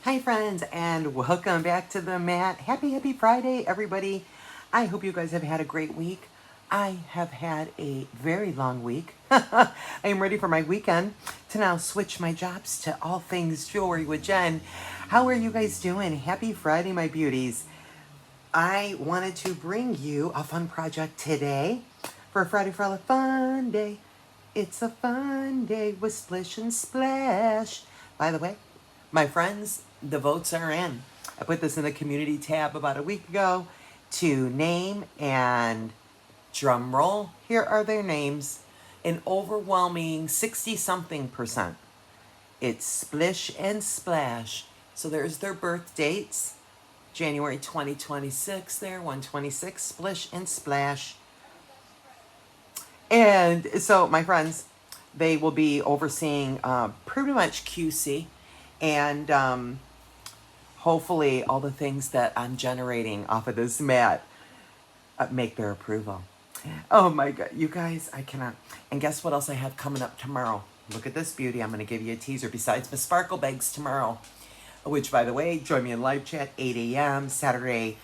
Hi friends, and welcome back to the mat. Happy Friday, everybody. I hope you guys have had a great week. I have had a very long week. I am ready for my weekend to now switch my jobs to all things jewelry with Jen. How are you guys doing? Happy Friday, my beauties. I wanted to bring you a fun project today for Friday Frolic Fun Day. It's a fun day with Splish and Splash. By the way, my friends, the votes are in. I put this in the community tab about a week ago to name and drum roll. Here are their names. An overwhelming 60 something percent. It's Splish and Splash. So there's their birth dates. January 2026 there, 126, Splish and Splash. And so my friends, they will be overseeing pretty much QC and hopefully all the things that I'm generating off of this mat make their approval. Oh my God, you guys, I cannot. And guess what else I have coming up tomorrow? Look at this beauty. I'm going to give you a teaser besides my sparkle bags tomorrow, which, by the way, join me in live chat 8 a.m. Saturday,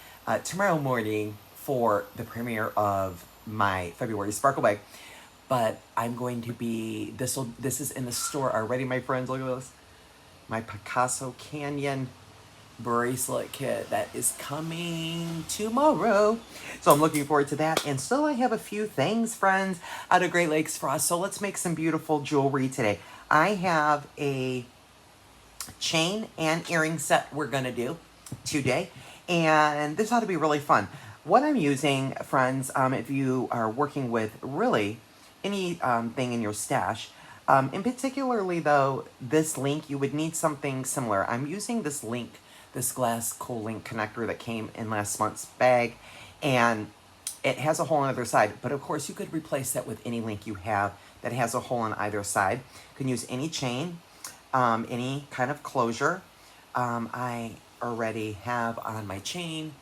tomorrow morning for the premiere of my February sparkle bag. But I'm going to be, this is in the store already, my friends. Look at this. My Picasso Canyon bracelet kit that is coming tomorrow. So I'm looking forward to that. And still I have a few things, friends, out of Great Lakes Frost. So let's make some beautiful jewelry today. I have a chain and earring set we're going to do today. And this ought to be really fun. What I'm using, friends, if you are working with really any thing in your stash, in particularly though, this link, you would need something similar. I'm using this link, this glass cool link connector that came in last month's bag, and it has a hole on either side. But of course, you could replace that with any link you have that has a hole on either side. You can use any chain, any kind of closure. I already have on my chain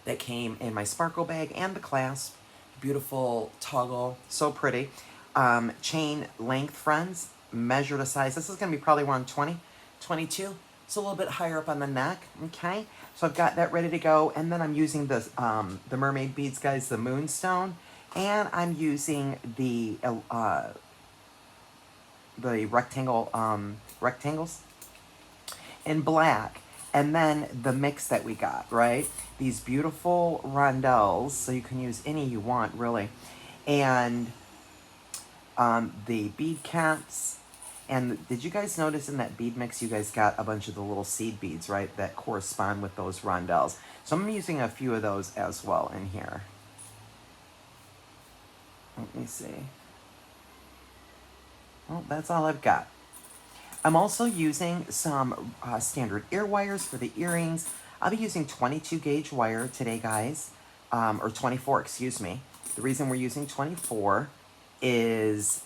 that came in my sparkle bag and the clasp. Beautiful toggle, so pretty. Chain length, friends, measure to size. This is going to be probably around 20, 22. It's a little bit higher up on the neck, okay? So I've got that ready to go. And then I'm using the mermaid beads, guys, the moonstone. And I'm using the rectangles in black. And then the mix that we got, right? These beautiful rondelles, so you can use any you want, really. And the bead caps. And did you guys notice in that bead mix, you guys got a bunch of the little seed beads, right? That correspond with those rondelles. So I'm using a few of those as well in here. Let me see. Well, that's all I've got. I'm also using some standard ear wires for the earrings. I'll be using 22 gauge wire today, guys, or 24, excuse me. The reason we're using 24 is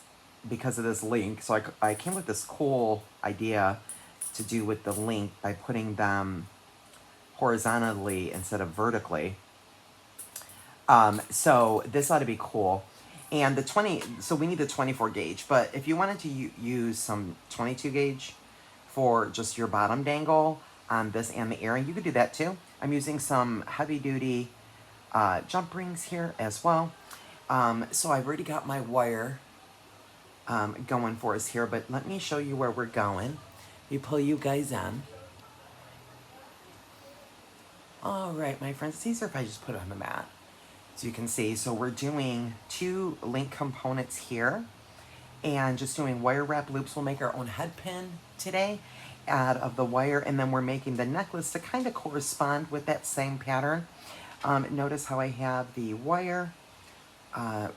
because of this link. So I came with this cool idea to do with the link by putting them horizontally instead of vertically. So this ought to be cool. And the 20, so we need the 24 gauge, but if you wanted to use some 22 gauge for just your bottom dangle on this and the earring, you could do that too. I'm using some heavy duty jump rings here as well. So I've already got my wire going for us here, but let me show you where we're going. You pull you guys in. All right, my friends, it's easier if I just put it on the mat. So you can see, so we're doing 2 link components here and just doing wire wrap loops. We'll make our own head pin today out of the wire, and then we're making the necklace to kind of correspond with that same pattern. Notice how I have the wire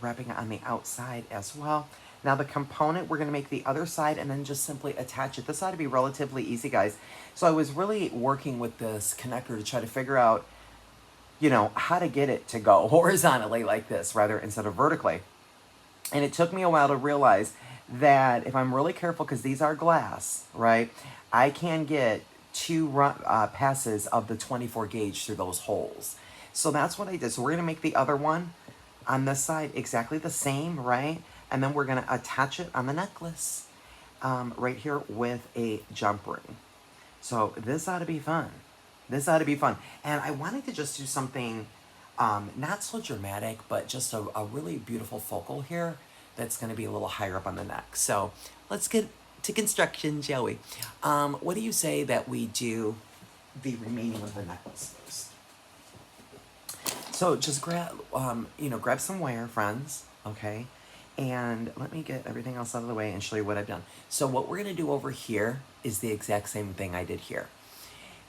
wrapping on the outside as well. Now the component, we're going to make the other side and then just simply attach it. This ought to be relatively easy, guys. So I was really working with this connector to try to figure out, you know, how to get it to go horizontally like this rather instead of vertically. And it took me a while to realize that if I'm really careful, because these are glass, right, I can get 2 passes of the 24 gauge through those holes. So that's what I did. So we're going to make the other one on this side exactly the same, right? And then we're going to attach it on the necklace right here with a jump ring. So this ought to be fun. This ought to be fun. And I wanted to just do something not so dramatic, but just a really beautiful focal here that's going to be a little higher up on the neck. So let's get to construction, shall we? What do you say that we do the remaining of the necklace first? So just grab, grab some wire, friends, okay? And let me get everything else out of the way and show you what I've done. So what we're gonna do over here is the exact same thing I did here.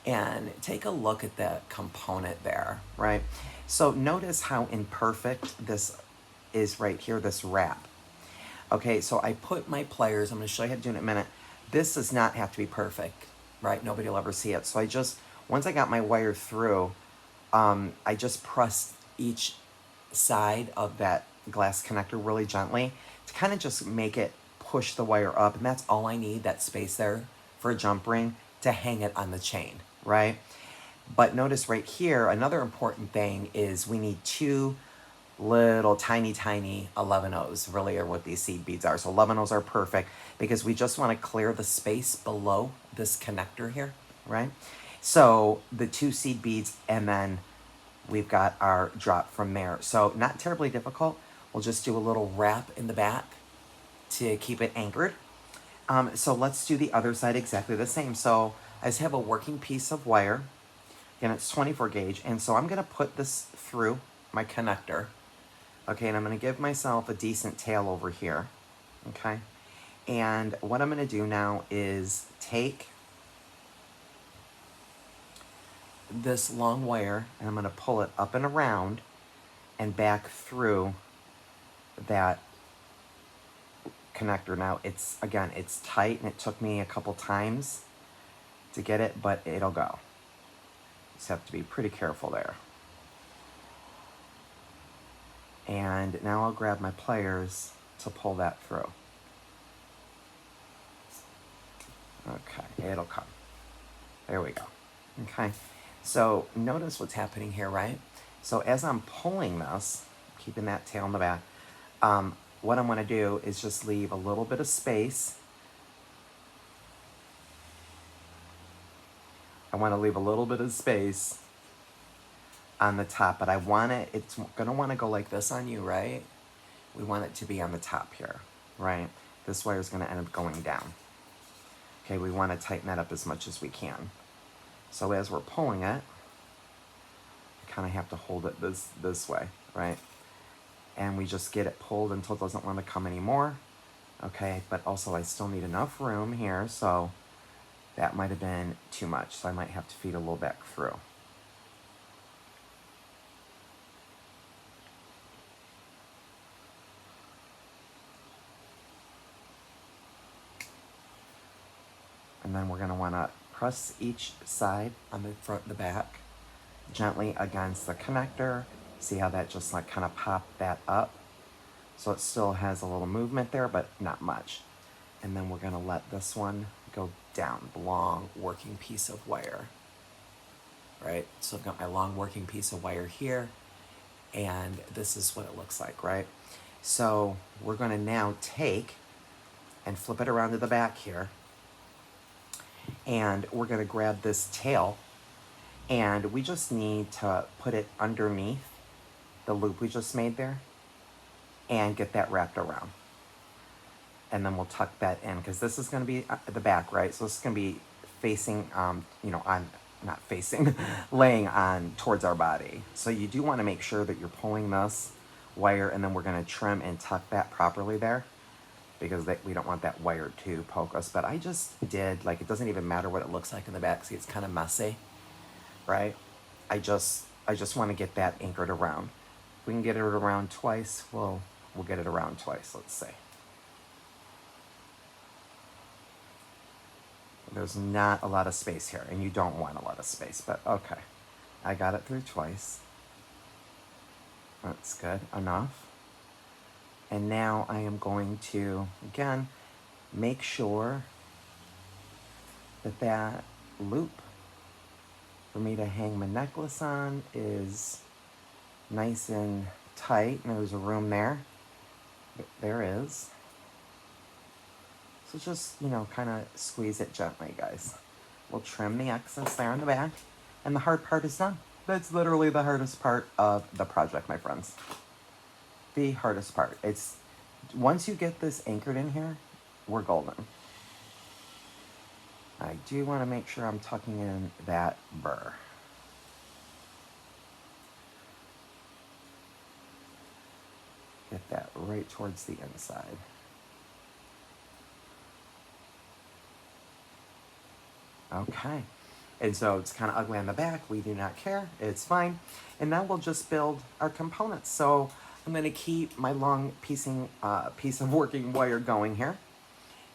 And take a look at the component there, right? So notice how imperfect this is right here, this wrap. Okay, so I put my pliers, I'm gonna show you how to do it in a minute. This does not have to be perfect, right? Nobody will ever see it. So once I got my wire through, I just pressed each side of that glass connector really gently to kind of just make it push the wire up. And that's all I need, that space there for a jump ring to hang it on the chain, right? But notice right here, another important thing is we need two little tiny 11-Os really are what these seed beads are. So 11-Os are perfect because we just want to clear the space below this connector here, right? So the 2 seed beads, and then we've got our drop from there. So not terribly difficult. We'll just do a little wrap in the back to keep it anchored. So let's do the other side exactly the same. So I just have a working piece of wire. Again, it's 24 gauge. And so I'm going to put this through my connector. Okay, and I'm going to give myself a decent tail over here. Okay. And what I'm going to do now is take this long wire and I'm going to pull it up and around and back through that connector. Now it's tight and it took me a couple times to get it, but it'll go. Just have to be pretty careful there. And now I'll grab my pliers to pull that through. Okay, it'll come. There we go. Okay. So notice what's happening here, right? So as I'm pulling this, keeping that tail in the back, what I'm going to do is just leave a little bit of space. I want to leave a little bit of space on the top, but it's going to want to go like this on you, right? We want it to be on the top here, right? This wire is going to end up going down. Okay, we want to tighten that up as much as we can. So as we're pulling it, we kind of have to hold it this way, right? And we just get it pulled until it doesn't want to come anymore. Okay, but also I still need enough room here, so that might have been too much. So I might have to feed a little back through. And then we're going to want to press each side on the front and the back gently against the connector. See how that just like kind of popped that up? So it still has a little movement there, but not much. And then we're going to let this one go down, the long working piece of wire. Right? So I've got my long working piece of wire here, and this is what it looks like, right? So we're going to now take and flip it around to the back here. And we're going to grab this tail, and we just need to put it underneath the loop we just made there and get that wrapped around. And then we'll tuck that in because this is going to be at the back, right? So this is going to be facing, not facing, laying on towards our body. So you do want to make sure that you're pulling this wire, and then we're going to trim and tuck that properly there, because we don't want that wire to poke us. But I just did, like, it doesn't even matter what it looks like in the back. See, it's kind of messy, right? I just want to get that anchored around. If we can get it around twice, we'll get it around twice, let's say. There's not a lot of space here, and you don't want a lot of space, but okay. I got it through twice. That's good enough. And now I am going to, again, make sure that loop for me to hang my necklace on is nice and tight. And there's a room there. There is. So just, kind of squeeze it gently, guys. We'll trim the excess there in the back, and the hard part is done. That's literally the hardest part of the project, my friends. The hardest part. It's once you get this anchored in here, we're golden. I do want to make sure I'm tucking in that burr. Get that right towards the inside. Okay. And so it's kind of ugly on the back. We do not care. It's fine. And now we'll just build our components. So I'm going to keep my long piece of working wire going here.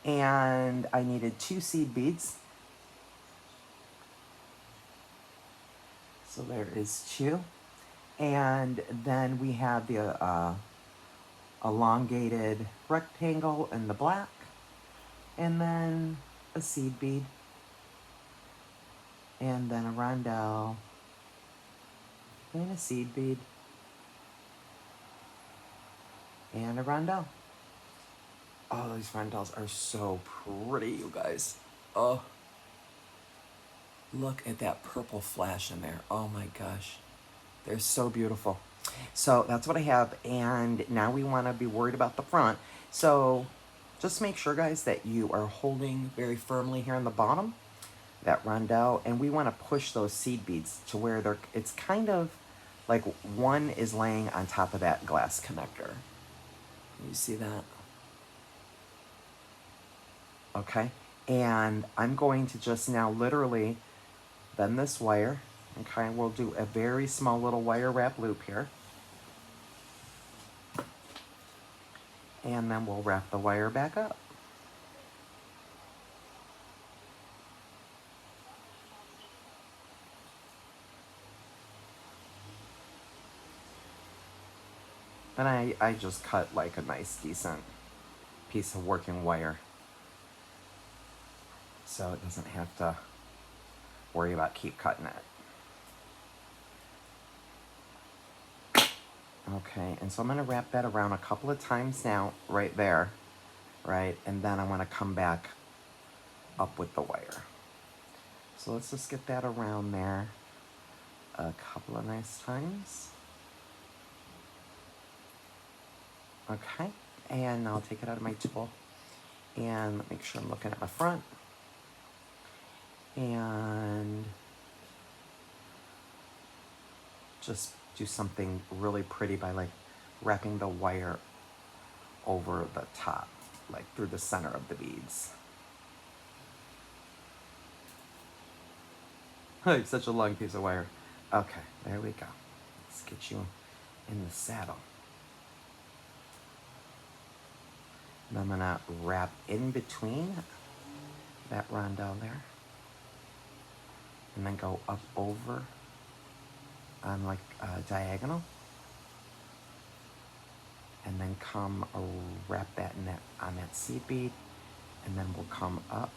And I needed 2 seed beads. So there is 2. And then we have the elongated rectangle in the black. And then a seed bead. And then a rondelle. And a seed bead. And a rondelle. Oh, these rondelles are so pretty, you guys. Oh. Look at that purple flash in there. Oh my gosh. They're so beautiful. So that's what I have. And now we want to be worried about the front. So just make sure, guys, that you are holding very firmly here on the bottom, that rondelle. And we want to push those seed beads to where they're, it's kind of like one is laying on top of that glass connector. You see that? Okay. And I'm going to just now literally bend this wire. Okay, we'll do a very small little wire wrap loop here. And then we'll wrap the wire back up. And I just cut like a nice, decent piece of working wire, so it doesn't have to worry about keep cutting it. Okay, and so I'm going to wrap that around a couple of times now, right there, right? And then I want to come back up with the wire. So let's just get that around there a couple of nice times. Okay, and I'll take it out of my tool and make sure I'm looking at my front. And just do something really pretty by like wrapping the wire over the top, like through the center of the beads. It's such a long piece of wire. Okay, there we go. Let's get you in the saddle. And I'm gonna wrap in between that rondelle there. And then go up over on like diagonal. And then come wrap that in that on that seed bead. And then we'll come up.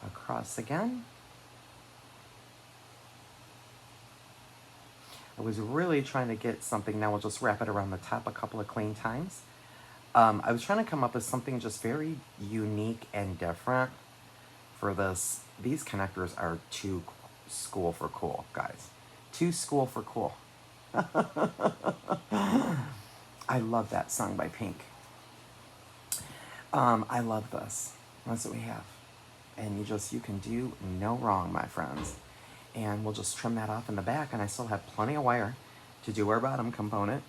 Across again. I was really trying to get something, now we'll just wrap it around the top a couple of clean times. I was trying to come up with something just very unique and different for this. These connectors are too school for cool, guys. Too school for cool. I love that song by Pink. I love this. That's what we have. And you can do no wrong, my friends. And we'll just trim that off in the back, and I still have plenty of wire to do our bottom component.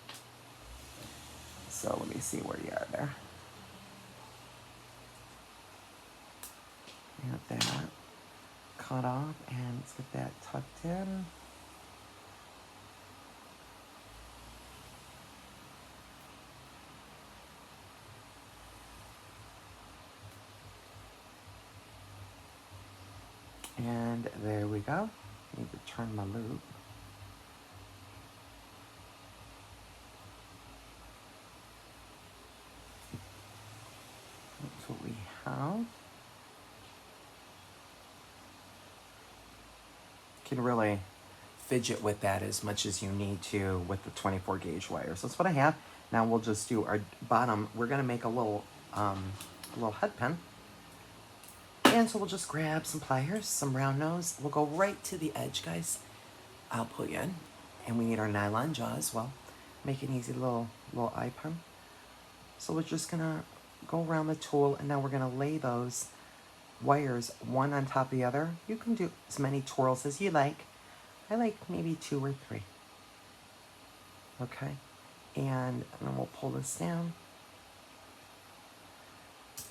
So let me see where you are there. Get that cut off, and let's get that tucked in. And there we go. Need to turn my loop. That's what we have. Can really fidget with that as much as you need to with the 24 gauge wire. So that's what I have. Now we'll just do our bottom. We're gonna make a little head pin. And so we'll just grab some pliers, some round nose. We'll go right to the edge, guys. I'll pull you in. And we need our nylon jaw as well. Make an easy little eye pin. So we're just gonna go around the tool, and now we're gonna lay those wires one on top of the other. You can do as many twirls as you like. I like maybe 2 or 3. Okay, and then we'll pull this down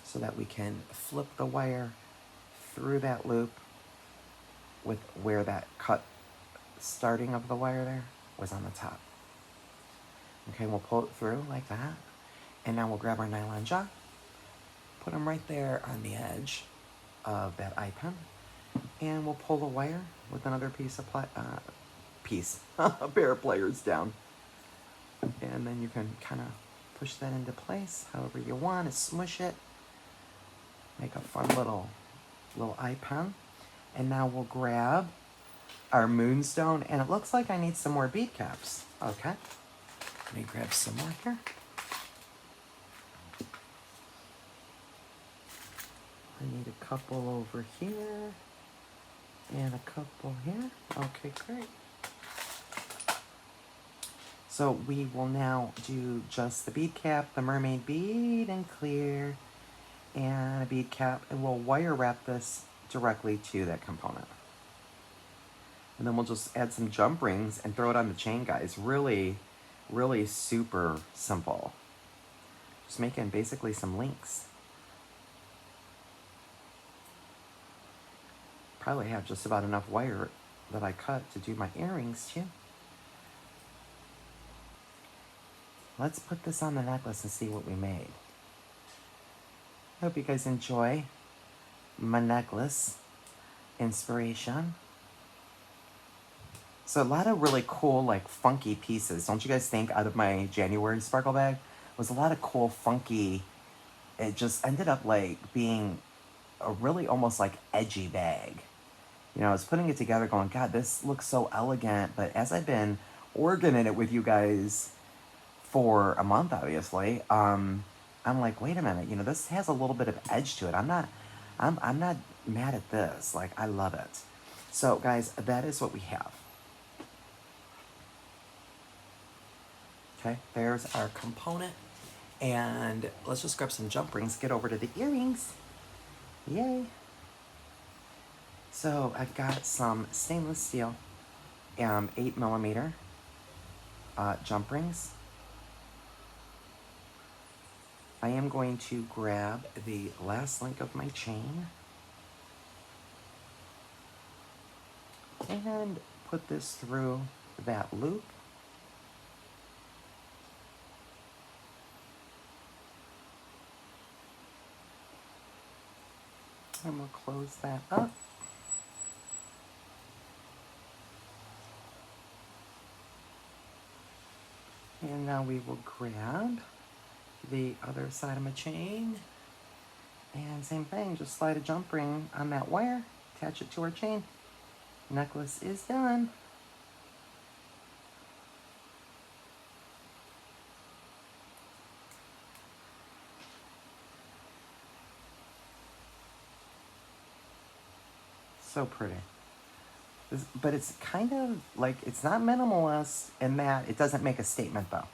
so that we can flip the wire through that loop with where that cut starting of the wire there was on the top. Okay, we'll pull it through like that. And now we'll grab our nylon jaw, put them right there on the edge of that eye pin, and we'll pull the wire with another piece of a pair of pliers down. And then you can kind of push that into place however you want to smush it. Make a fun little eye pin. And now we'll grab our moonstone, and it looks like I need some more bead caps. Okay, let me grab some more here. I need a couple over here and a couple here. Okay, great. So we will now do just the bead cap, the mermaid bead and clear, and a bead cap, and we'll wire wrap this directly to that component. And then we'll just add some jump rings and throw it on the chain, guys. Really, really super simple. Just making basically some links. Probably have just about enough wire that I cut to do my earrings too. Let's put this on the necklace and see what we made. I hope you guys enjoy my necklace inspiration. So a lot of really cool, like funky pieces. Don't you guys think, out of my January sparkle bag was a lot of cool, funky, it just ended up like being a really almost like edgy bag. You know, I was putting it together going, God, this looks so elegant. But as I've been organizing it with you guys for a month, obviously, I'm like, wait a minute, you know, this has a little bit of edge to it. I'm not mad at this. Like, I love it. So, guys, that is what we have. Okay, there's our component. And let's just grab some jump rings, get over to the earrings. Yay. So I've got some stainless steel 8mm jump rings. I am going to grab the last link of my chain and put this through that loop. And we'll close that up. And now we will grab the other side of my chain. And same thing, just slide a jump ring on that wire, attach it to our chain. Necklace is done. So pretty. But it's kind of like, it's not minimalist in that it doesn't make a statement though.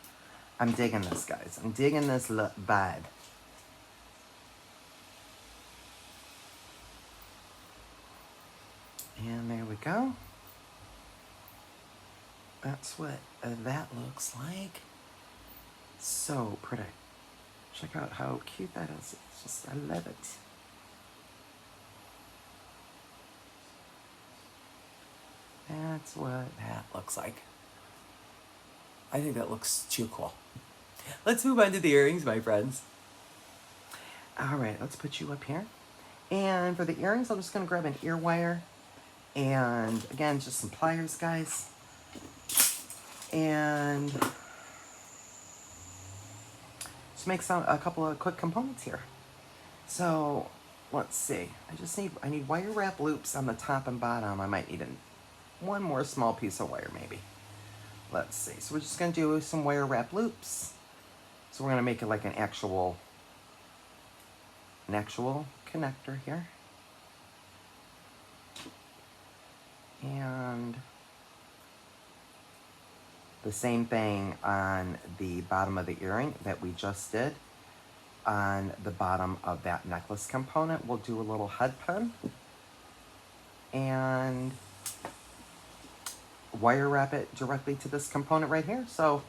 I'm digging this, guys. I'm digging this vibe. And there we go. That's what that looks like. So pretty. Check out how cute that is. It's just, I love it. That's what that looks like. I think that looks too cool. Let's move on to the earrings, my friends. All right, let's put you up here. And for the earrings, I'm just going to grab an ear wire. And again, just some pliers, guys. And just make a couple of quick components here. So let's see. I need wire wrap loops on the top and bottom. I might need one more small piece of wire maybe. Let's see. So we're just going to do some wire wrap loops. So we're gonna make it like an actual connector here. And the same thing on the bottom of the earring that we just did. On the bottom of that necklace component, we'll do a little head pin and wire wrap it directly to this component right here. So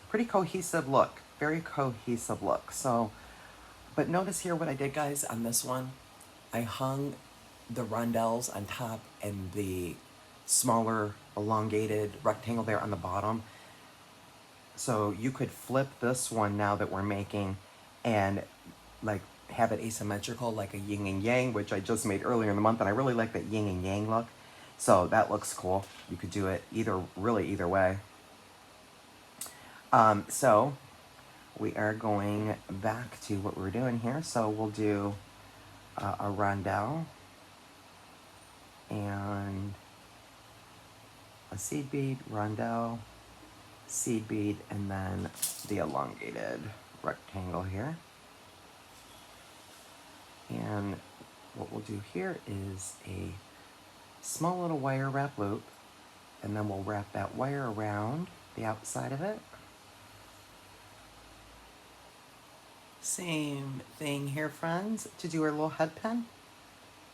pretty cohesive look, very cohesive look. So, but notice here what I did, guys, on this one. I hung the rondelles on top and the smaller elongated rectangle there on the bottom. So you could flip this one now that we're making and like have it asymmetrical like a yin and yang, which I just made earlier in the month, and I really like that yin and yang look. So that looks cool. You could do it either way. So we are going back to what we're doing here. So we'll do a rondelle and a seed bead, rondelle, seed bead, and then the elongated rectangle here. And what we'll do here is a small little wire wrap loop, and then we'll wrap that wire around the outside of it. Same thing here, friends. To do our little head pin,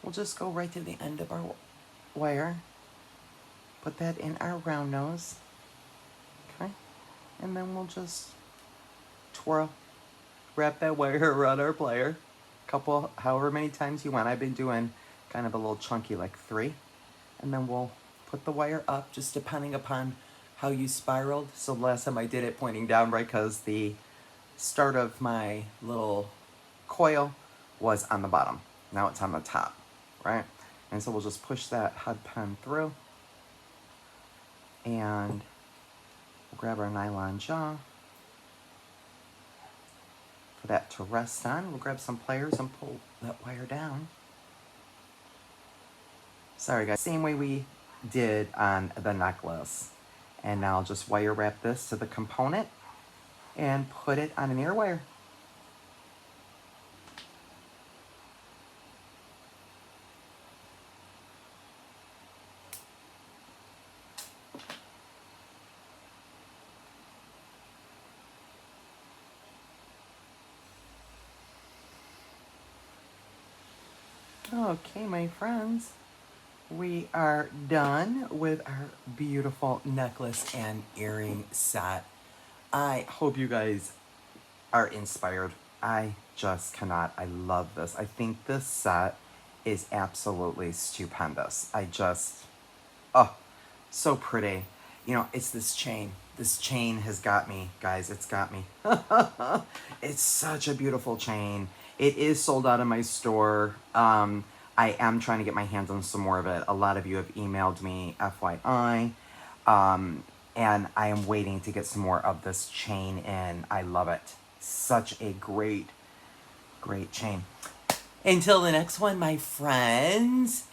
we'll just go right to the end of our wire, put that in our round nose, okay, and then we'll just twirl, wrap that wire around our plier, however many times you want. I've been doing kind of a little chunky, like 3, and then we'll put the wire up, just depending upon how you spiraled. So last time I did it pointing down, right, because the start of my little coil was on the bottom. Now it's on the top, right? And so we'll just push that head pin through, and we'll grab our nylon jaw for that to rest on. We'll grab some pliers and pull that wire down. Sorry guys, same way we did on the necklace. And now I'll just wire wrap this to the component and put it on an ear wire. Okay, my friends, we are done with our beautiful necklace and earring set. I hope you guys are inspired. I just cannot. I love this. I think this set is absolutely stupendous. Oh, so pretty. You know, it's this chain. This chain has got me, guys. It's got me. It's such a beautiful chain. It is sold out in my store. I am trying to get my hands on some more of it. A lot of you have emailed me, FYI. And I am waiting to get some more of this chain in. I love it. Such a great, great chain. Until the next one, my friends.